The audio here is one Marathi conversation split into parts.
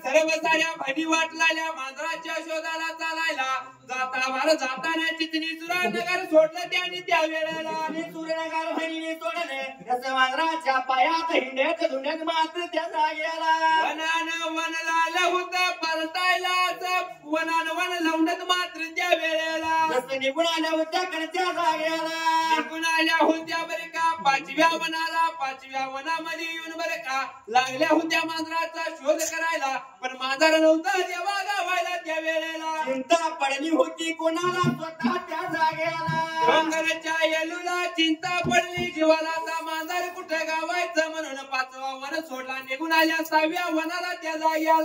सर्व साऱ्या भाजी वाटलेल्या मांजराच्या शोधाला चालायला जाताना चितनी सुरानगर सोडलं त्याने त्या वेळेला आणि सुरनगर भाईने सोडले जसं मांजराच्या पायात हिंडत धुंडत मात्र त्या जागेला वनानं वन लाल होतं परतायला वनानं वन लावण्यात मात्र त्या वेळेला जसं निघून आल्या होत्या त्या जागेला निघून आल्या होत्या बरे का पाचव्या वनामध्ये येऊन बरे का लागल्या होत्या मांजराचा शोध करायला पण मांजर नव्हता देवा गावायला त्या वेळेला चिंता पडली होती कोणाला स्वतः त्या जागेला डोंगराच्या येलूला चिंता पडली जीवाला आता मांजर कुठे गावायचं म्हणून 5वा वन सोडला निघून आल्या 6व्या वनाला त्या जागेला या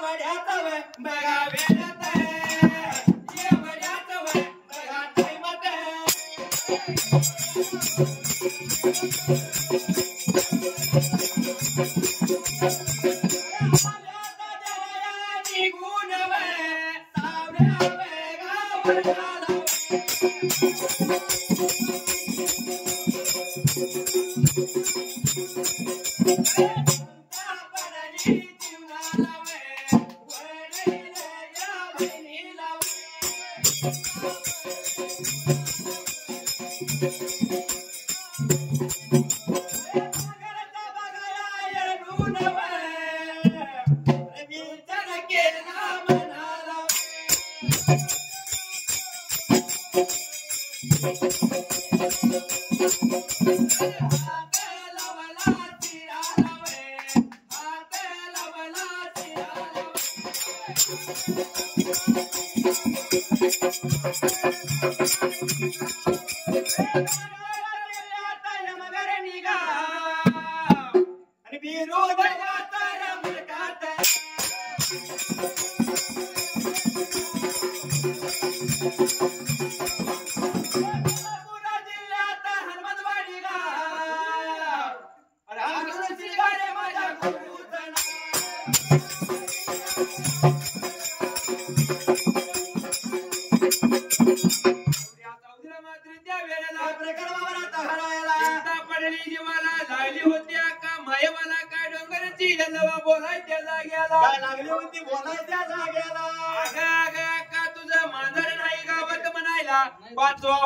वड्याचा बघा वेळात या वड्याचा बघा टाइमात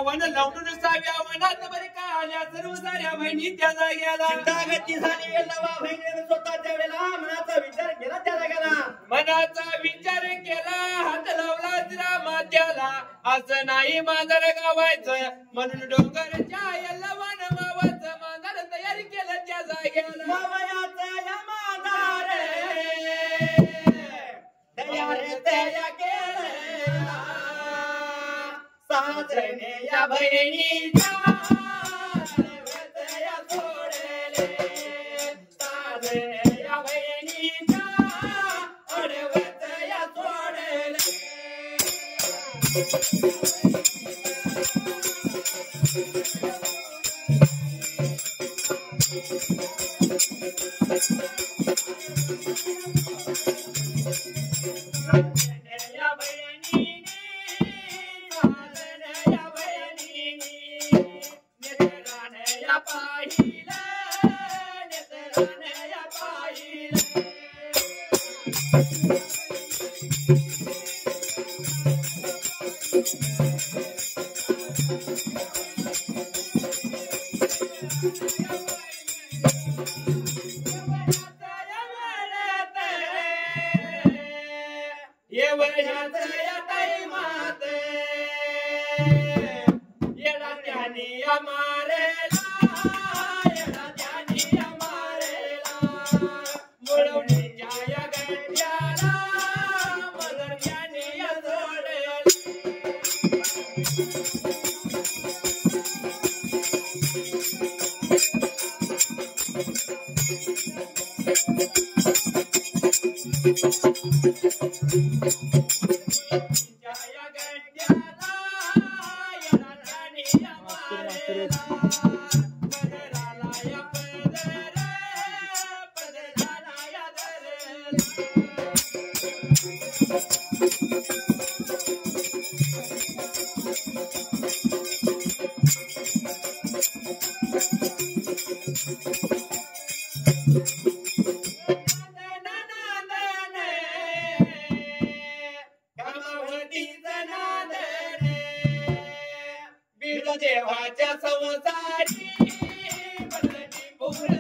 वन लावून 6व्या वनात बरे का आल्या सर्व साऱ्या बहिणी त्या जागेला चिंतागती झाली नवा बहिणीने स्वतः त्या वेळेला मनाचा विचार केला त्या जागेला मनाचा विचार केला हात लावला तिला मात्याला असं नाही मांजर गावायचं म्हणून डोंगरच्या याला वन मावाचं मांजर तयारी केलं त्या जागेला मावयाचं या मांजर तयार केलं साजने या बहिणीच्या अडवतया सोडले साजने या बहिणीच्या अडवतया सोडले देवाच्या संसारी पूर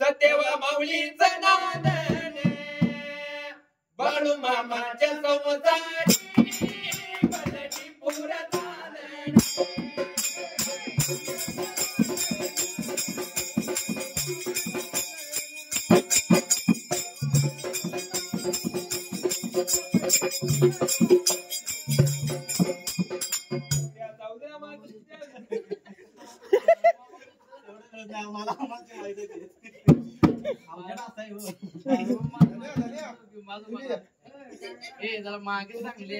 सत्यव माऊलीचं नांदन बाळू मामाच्या संसारी पूर जरा मागे चांगले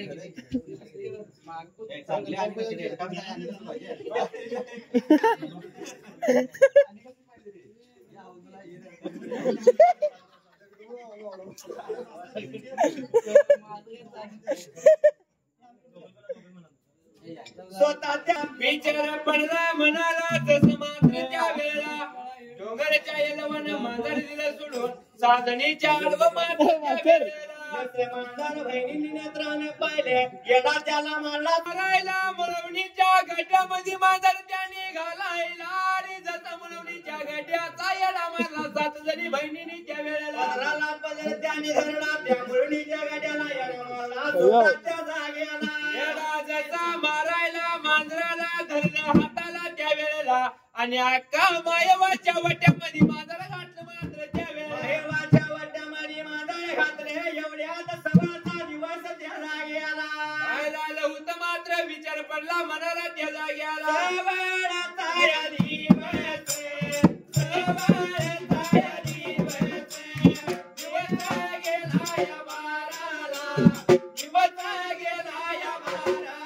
स्वतःच्या विचार पडला म्हणाला तस मात्र त्या वेळेला डोंगरच्या येलवन मांजर दिलं सोडून साधणीच्या आडव मात्र मांजर बहिणींनी नेत्राने पाहिले येणार त्याला मारला करायला मुलवणीच्या गड्ड्यामध्ये मांजर त्याने घालायला आणि जसं मुलवणीच्या गड्ड्याचा येडा मारला 7 जणी बहिणींनी त्या वेळेला पदर त्याने धरला त्या मुलवणीच्या गड्ड्याला येडा मारला स्वतःच्या जागेला येडा जसा मारायला मांजराला धरलं हाताला त्या वेळेला आणि अक्का मायवाच्या वट्यामध्ये मांजर घातलं मांजर त्या वेळेला मायवाच्या वट्यामध्ये मांजर घातले एवढ्यात सगळाचा दिवस त्या जागेला काय झालं होतं मात्र विचार पडला मनाला त्या जागेला सवाळाचा दिवस सवाळाचा दिवस दिवस गेला या बाराला दिवस गेला या बाराला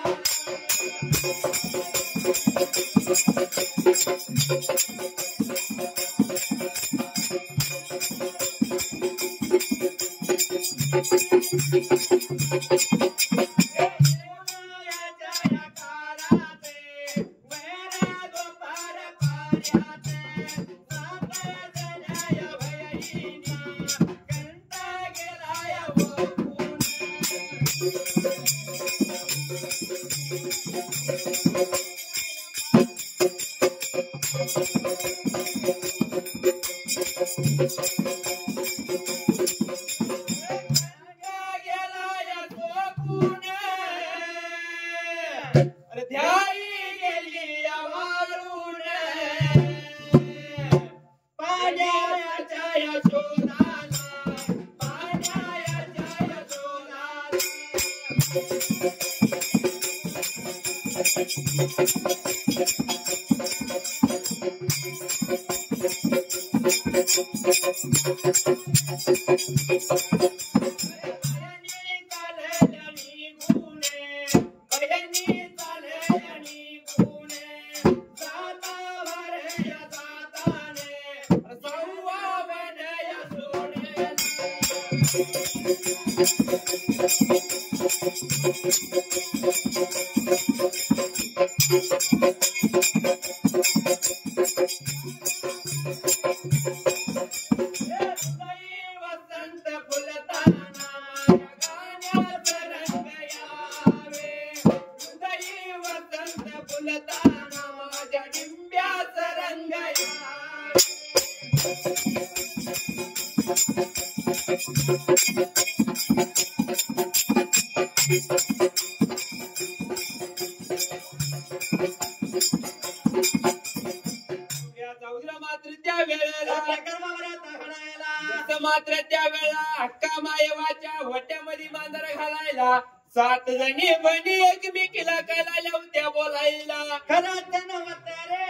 मात्र त्या वेळेला हक्का मायवाच्या वट्यामध्ये मांजर घालायला 7 जणी बहिणी एकमेकीला कळाल्या होत्या बोलायला खरंच नव्हतं रे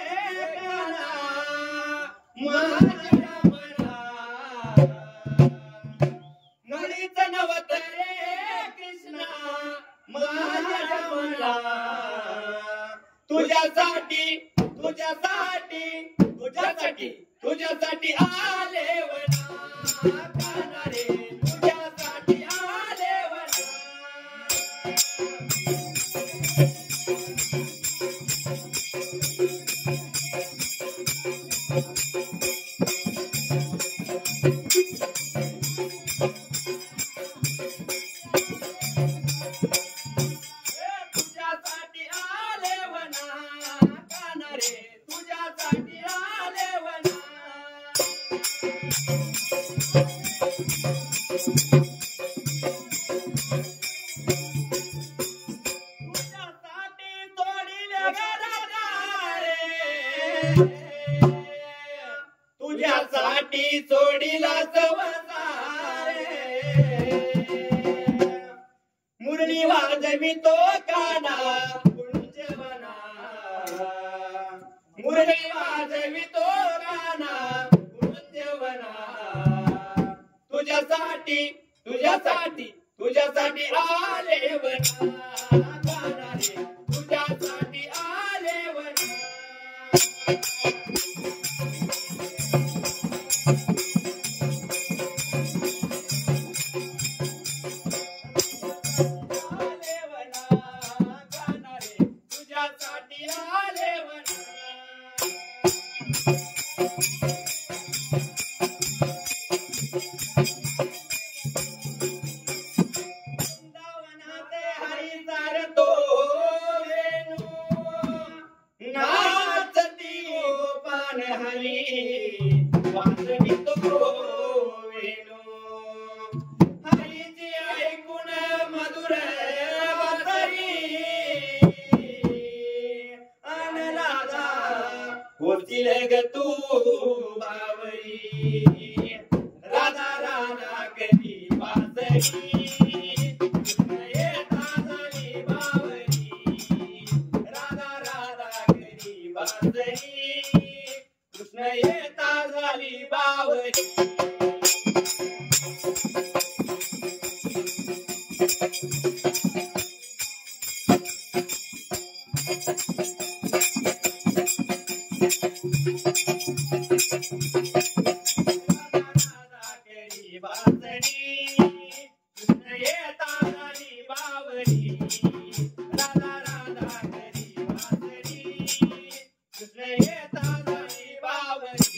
नळीच नव्हतं रे कृष्णा माझ्या मला तुझ्यासाठी तुझ्यासाठी तुझ्यासाठी आले वना काना रे तुझ्यासाठी आले वना तुझ्यासाठी आले वना काना रे तुझ्यासाठी आले वना तुझ्यासाठी तोडिले गरारे तुझ्यासाठी सोडिला संसारे मुरली वाजवी तो काना कुंजवना मुरली वाजवी तो काना कुंजवना तुझ्यासाठी तुझ्यासाठी तुझ्यासाठी आले वना काना रे तुझ्यासाठी आले वना आले वना काना रे तुझ्यासाठी आले वना वृंदावनाते हरिदार तो वेणू नाचती गोपान हरी वाजवी तो वेणू हरीची ऐकून मधुर वासरी अन राधा होतील ग तू बावरी राधा राधा कधी वासरी येता झाली बावरी राधा राधा कधी वासरी कृष्ण येता झाली बावरी राधा कधी वासरी कृष्ण येता झाली बावरी राधा राधा कधी वासरी कृष्ण येता झाली बावरी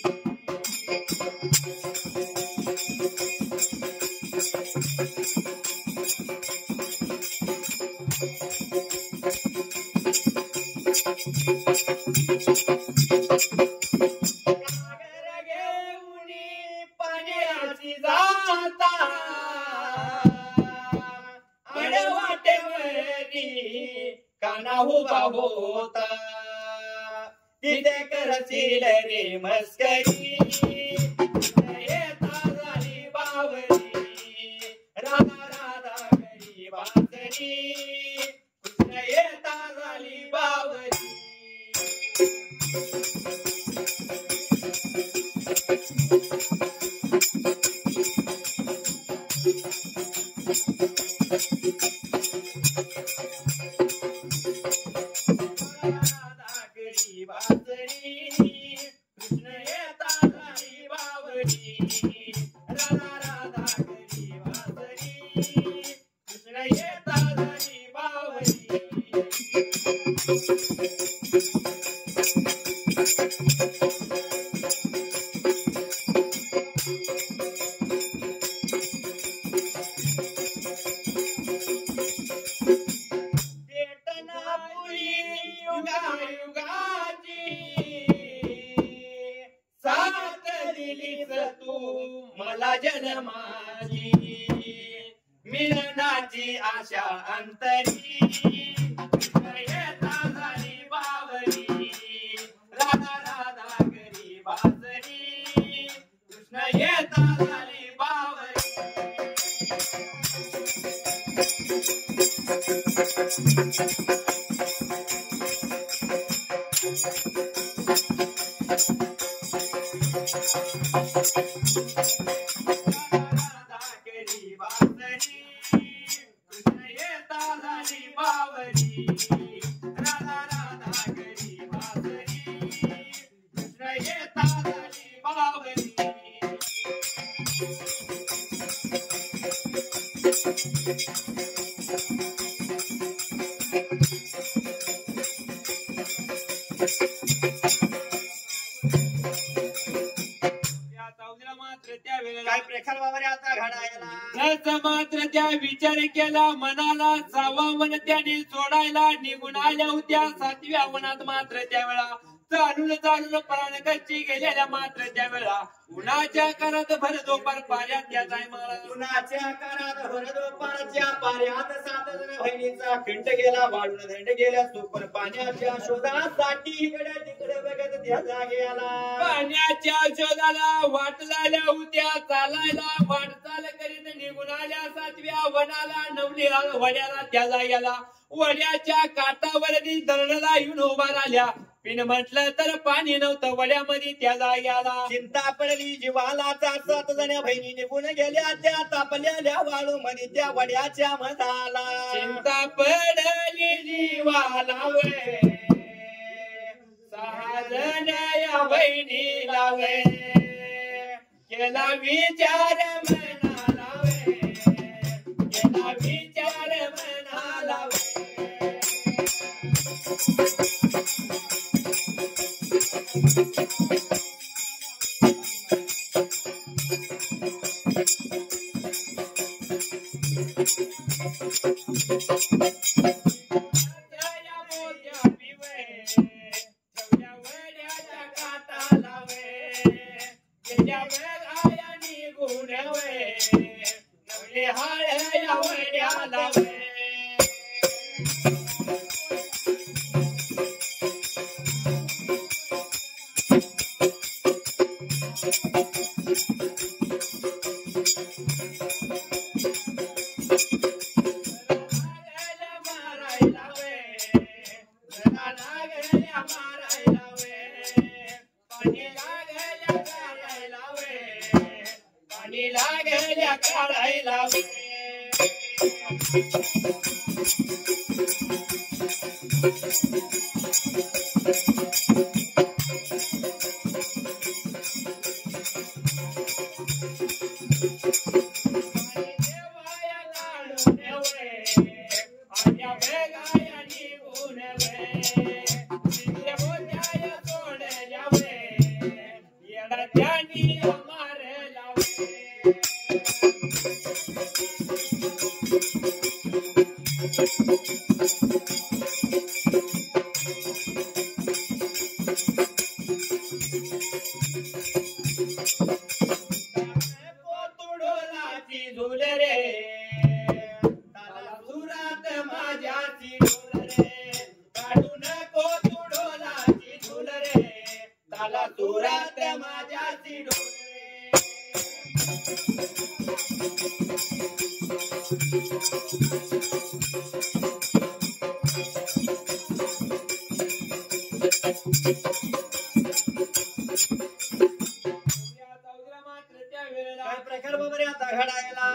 सागर घेऊनी पाण्याची जाता आडवाटेवरी काना उभा होता तिथे करशील रे मस्करी येता झाली बावरी राधा राधा करी वासरी कृष्ण येता झाली बावरी राधा करी वासरी कृष्ण येता झाली बावरी राधा राधा करी वासरी कृष्ण येता झाली बावरी भेटनापुरी युगायुगाची साथ दिलीस तू मला जन्माची मिलनाची आशा अंतरी येता झाली बावरी राधा राधा करी वासरी कृष्ण येता झाली बावरी राधा करी वासरी कृष्ण येता झाली बावरी राधा राधा करी वासरी काय प्रखर वावरे आता घडायला मात्र त्या विचार केला मनाला जावा मन त्याने सोडायला निघून आल्या होत्या 7व्या वनात मात्र त्यावेळा चालून प्राण कच्ची गेलेल्या मात्र त्यावेळा उन्हाच्या कारात भर दोपार पाऱ्यात त्या टायमाला उन्हाच्या कारात भर दोपारच्या पाऱ्यात 7 जण बहिणीचा खिंड गेला वाढून धंड गेल्या सुपर पाण्याच्या शोधासाठी इकडे तिकडे बघत त्या जागेला पाण्याच्या शोधाला वाट लागल्या होत्या चालायला वाटचाल करीत निघून आल्या 7व्या वनाला नवलीला वड्याला त्या जागेला वड्याच्या काठावरती धरणाला येऊन उभा राहिल्या पिन म्हटलं तर पाणी नव्हतं वड्यामध्ये त्या जाग्याला चिंता पडली जीवाला 7 जण बहिणी निघून गेल्या त्या तापलेल्या वाळू मध्ये त्या वड्याच्या मधाला चिंता पडली जीवाला 6 जण या बहिणीला केला विचार मनाला केला विचार मनाला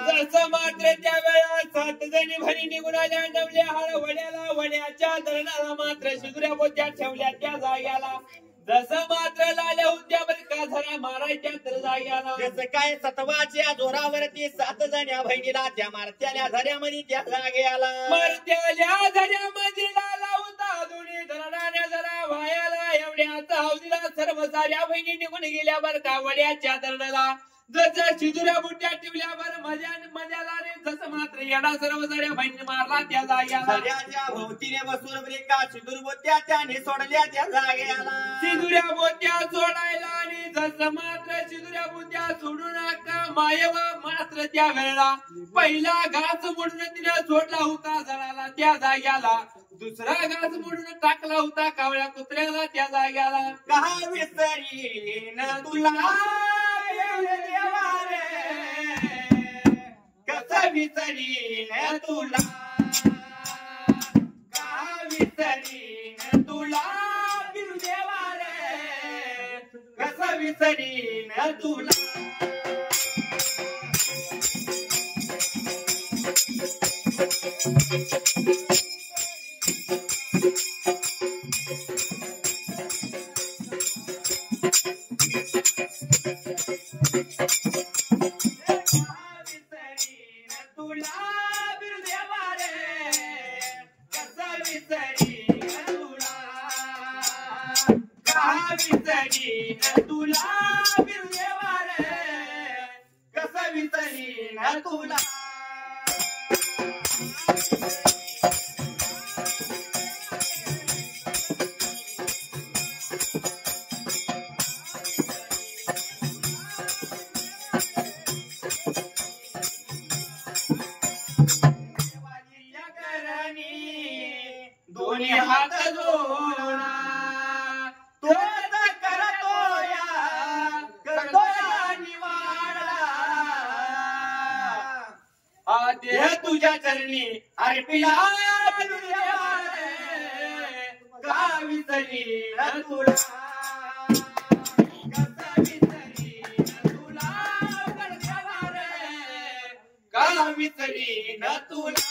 जसं मात्र त्या वेळा 7 जणी भरी निघून आल्या नवल्या हाड वड्याला वड्याच्या धरणाला मात्र शिदुऱ्या बोत्या ठेवल्या त्या जाग्याला जसं मात्र लाल्या होत्या बरं का झरा मारायच्या तर जाग्याला जसं काय सतवाच्या जोरावरती 7 जण्या बहिणीला त्या मारत्याल्या झऱ्यामध्ये त्या जाग्याला मारत्याल्या झऱ्यामध्ये लाला होता दोन्ही धरणाने जरा वायाला एवढ्याचा हौदीला सर्व साऱ्या बहिणी निघून गेल्या बरं का वड्याच्या धरणाला जसं शिदुऱ्या बुट्ट्या टिवल्यावर मजाला रे जसं मात्र येडा सर्व साऱ्या बहिणी मारला त्या जाग्याला झऱ्याच्या भोवतीने बसून ब्रेका शिदुर बोत्या त्याने सोडल्या त्या जाग्याला शिदुऱ्या बोत्या सोडायला आणि जसं मात्र शिदुऱ्या बोत्या सोडू नका मायव मात्र त्या वेळेला पहिला घास मोडून तिने सोडला होता जळाला त्या जाग्याला दुसरा घास मोडून टाकला होता कावळ्या कुत्र्याला त्या जाग्याला का विसरीन तुला कसा विसरीन तुला का विसरीन तुला बिरुदेवा रे कसा विसरीन तुला तुला विसरीन तुला बिरुदेवार कसं विसरीन तुला दोन्ही हात जोडा तोच करतोया निवाडा हा देह तुझ्या चरणी अर्पिला का विसरीन तुला कसा विसरीन तुला गडगवार का विसरीन तुला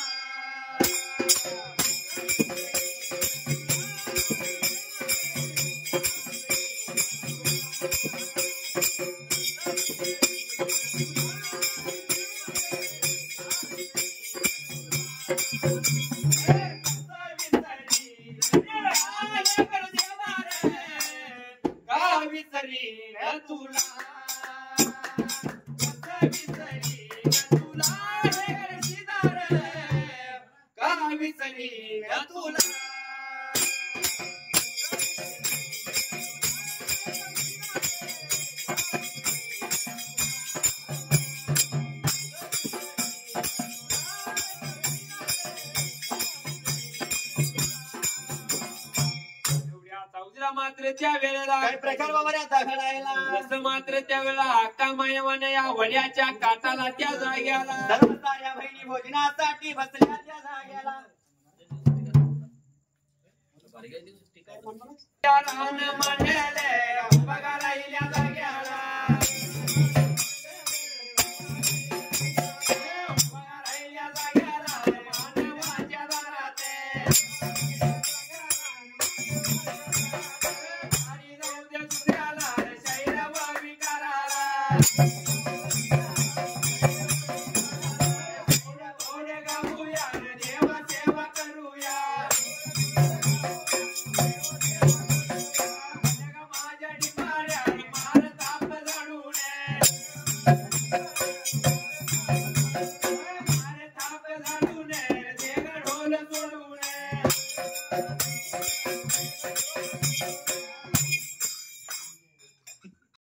विसरीन तुला विसरीन तुला का विसरीन तुला मात्र त्या वेळेला काही प्रकार बाबा आता घडायला असं मात्र त्यावेळेला अक्का मायवानं या वड्याच्या काटाला त्या जाग्याला साऱ्या बहिणी भोजनासाठी बसल्या त्या जाग्याला म्हणले बघायला इल्या जाग्याला मानवाच्या दारात आणि जाऊ द्या दुसऱ्याला शैरवा विकाराला